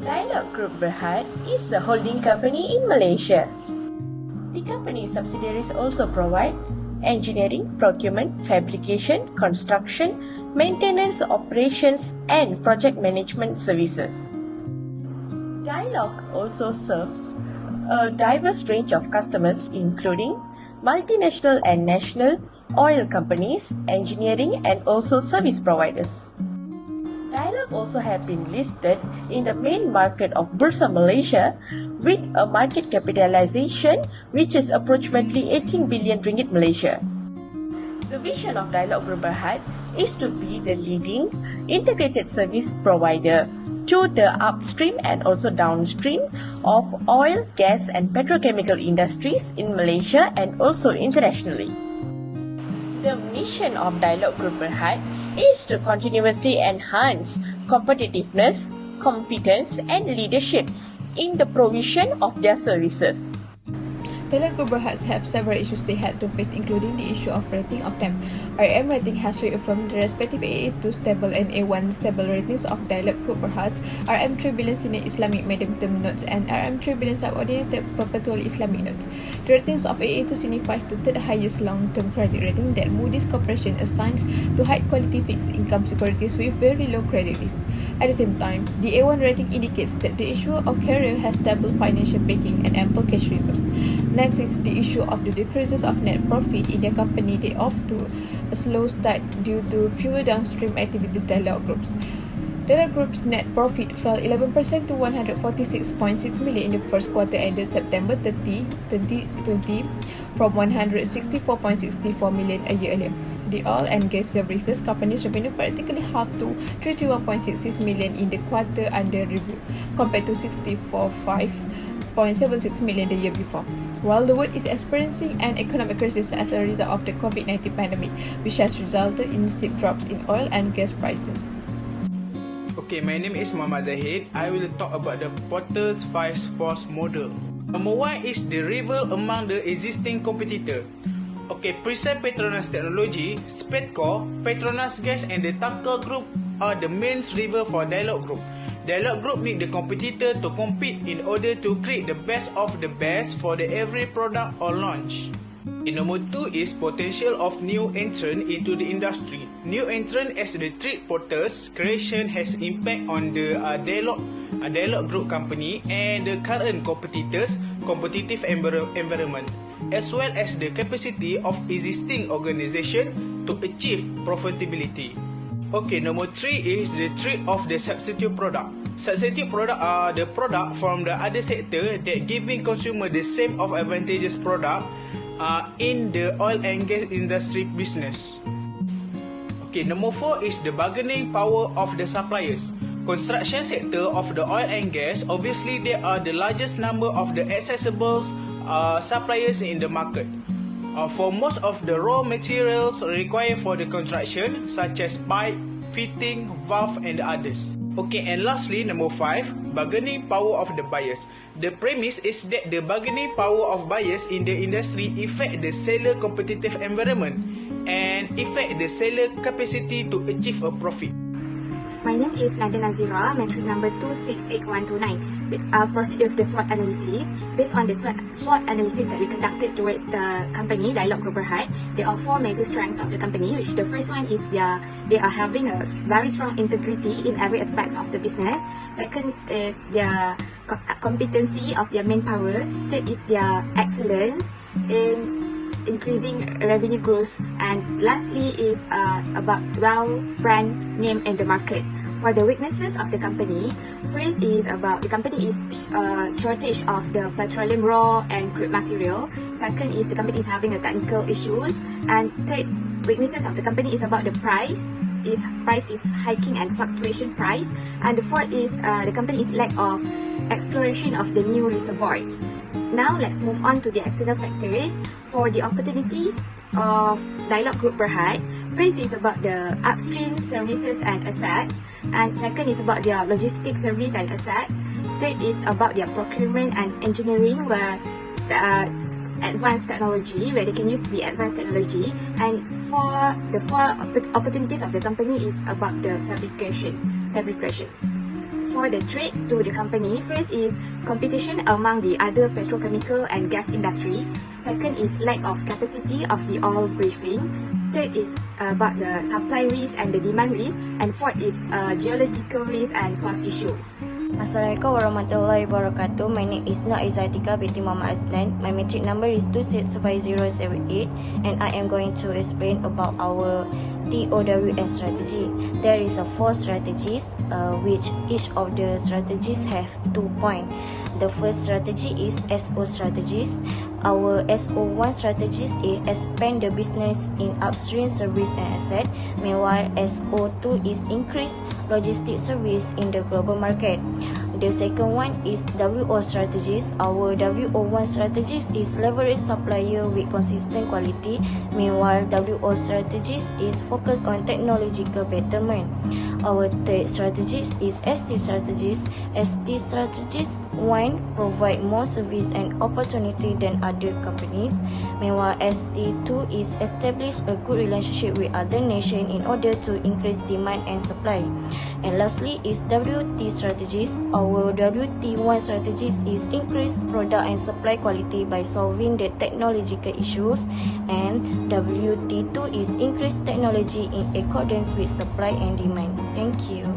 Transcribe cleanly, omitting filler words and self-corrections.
Dialog Group Berhad is a holding company in Malaysia. The company's subsidiaries also provide engineering, procurement, fabrication, construction, maintenance, operations, and project management services. Dialog also serves a diverse range of customers including multinational and national oil companies, engineering, and also service providers. Dialog also have been listed in the main market of Bursa Malaysia with a market capitalization which is approximately 18 billion ringgit Malaysia. The vision of Dialog Group Berhad is to be the leading integrated service provider to the upstream and also downstream of oil, gas and petrochemical industries in Malaysia and also internationally. The mission of Dialog Group Berhad is to continuously enhance competitiveness, competence and leadership in the provision of their services. Dialog Group Berhad have several issues they had to face, including the issue of rating of them. RM rating has reaffirmed the respective AA2 stable and A1 stable ratings of Dialog Group Berhad, RM3 billion senior Islamic medium term notes, and RM3 billion subordinated perpetual Islamic notes. The ratings of AA2 signifies the third highest long-term credit rating that Moody's Corporation assigns to high-quality fixed income securities with very low credit risk. At the same time, the A1 rating indicates that the issuer or carrier has stable financial backing and ample cash reserves. Next is the issue of the decreases of net profit in their company. They off to a slow start due to fewer downstream activities. Dialog Group's net profit fell 11% to 146.6 million in the first quarter ended September 30, 2020 from 164.64 million a year earlier. The oil and gas services company's revenue practically halved to 31.66 million in the quarter under review compared to 64.76 million the year before. While the world is experiencing an economic crisis as a result of the COVID-19 pandemic, which has resulted in steep drops in oil and gas prices. Okay, my name is Muhammad Zahid. I will talk about the Porter's 5 Force model. Number 1 is the rival among the existing competitor. Okay, Prisa Petronas Technology, Spetco, Petronas Gas and the Tanker Group are the main rival for Dialog Group. Dialog Group need the competitor to compete in order to create the best of the best for the every product or launch. Number 2 is potential of new entrant into the industry. New entrant as the treat Porter's creation has impact on the Dialog Group company and the current competitors' competitive environment, as well as the capacity of existing organisation to achieve profitability. Okay, number 3 is the treat of the substitute product. Substitute product are the product from the other sector that giving consumer the same of advantageous product in the oil and gas industry business. Okay, number 4 is the bargaining power of the suppliers. Construction sector of the oil and gas, obviously there are the largest number of the accessible suppliers in the market. For most of the raw materials required for the construction, such as pipe, fitting, valve and others. Okay, and lastly, number 5, bargaining power of the buyers. The premise is that the bargaining power of buyers in the industry affect the seller competitive environment and affect the seller capacity to achieve a profit. My name is Nadia Nazira, entry number 268129. I'll proceed with the SWOT analysis. Based on the SWOT analysis that we conducted towards the company, Dialog Group Berhad, there are 4 major strengths of the company, which the first one is they are having a very strong integrity in every aspect of the business. Second is their competency of their manpower. Third is their excellence in increasing revenue growth, and lastly is about brand name in the market. For the weaknesses of the company, first is about the company is shortage of the petroleum raw and crude material. Second is the company is having a technical issues, and third weaknesses of the company is about the price is hiking and fluctuation price, and the fourth is the company is lack of exploration of the new reservoirs. Now let's move on to the external factors. For the opportunities of Dialog Group Berhad, first is about the upstream services and assets, and second is about their logistics service and assets. Third is about their procurement and engineering, where advanced technology, where they can use the advanced technology. And for the 4 opportunities of the company is about the fabrication. for the threats to the company, first is competition among the other petrochemical and gas industry. Second is lack of capacity of the oil briefing. Third is about the supply risk and the demand risk. And fourth is geological risk and cost issue. Assalamualaikum warahmatullahi wabarakatuh. My name is Nak Izatika binti Muhammad Azlan. My matric number is 26578 and I am going to explain about our TOWS strategy. There is a 4 strategies which each of the strategies have 2 points. The first strategy is SO strategies. Our SO1 strategies is expand the business in upstream service and asset. Meanwhile, SO2 is increase logistics service in the global market. The second one is WO strategies. Our WO1 strategies is leverage supplier with consistent quality. Meanwhile, WO strategies is focus on technological betterment. Our third strategies is ST strategies. ST strategies 1 provide more service and opportunity than other companies. Meanwhile, ST2 is establish a good relationship with other nations in order to increase demand and supply. And lastly is WT strategies. Our WT1 strategies is increase product and supply quality by solving the technological issues. And WT2 is increase technology in accordance with supply and demand. Thank you.